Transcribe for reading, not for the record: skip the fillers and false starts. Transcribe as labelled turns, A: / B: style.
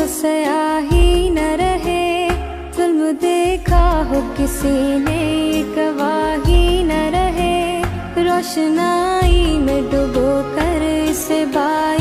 A: स्याही न रहे, जुल्म देखा हो किसी ने गवाही न रहे, रोशनाई में डुबो कर इस बार